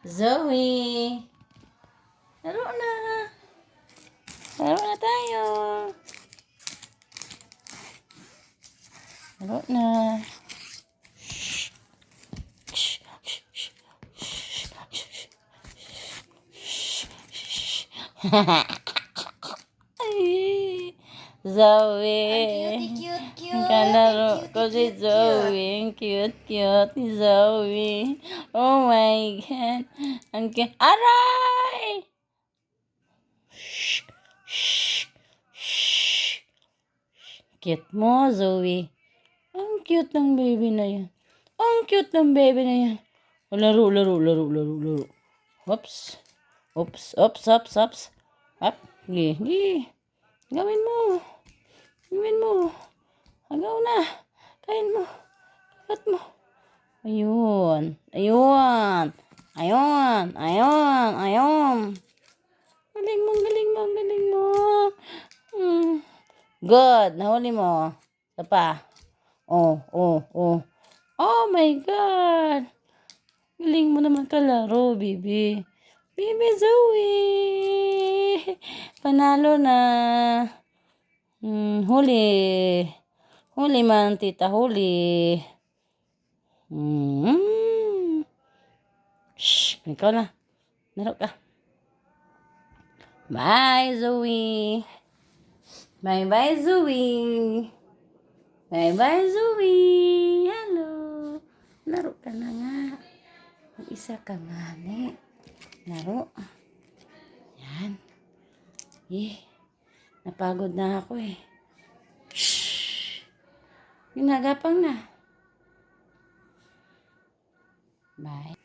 Zoe! Laro na! Laro na tayo! Laro na! Ay, Zoe! Cute. Ang kalaro ko si Zoe. Ang cute ni Zoe. Oh my God. Ang cute. Aray! Cute mo, Zoe. Ang cute ng baby na yan. Ang cute ng baby na yan. Oh, laro. Oops. Oops. Up. Gi. Gawin mo. Agaw na. Kain mo. Kakat mo. Ayun. Galing mo. Good. Nahuli mo. Isa pa. Oh. Oh my God. Galing mo naman kalaro, baby. Baby Zoe. Panalo na. Huli man, tita. Huli. Shh. Ikaw na. Laro ka. Bye, Zoe. Bye, Zoe. Hello. Laro ka na nga. Mag-isa ka nga, ne. Laro. Yan. Napagod na ako eh. Shhh. Ginagapang na. Bye.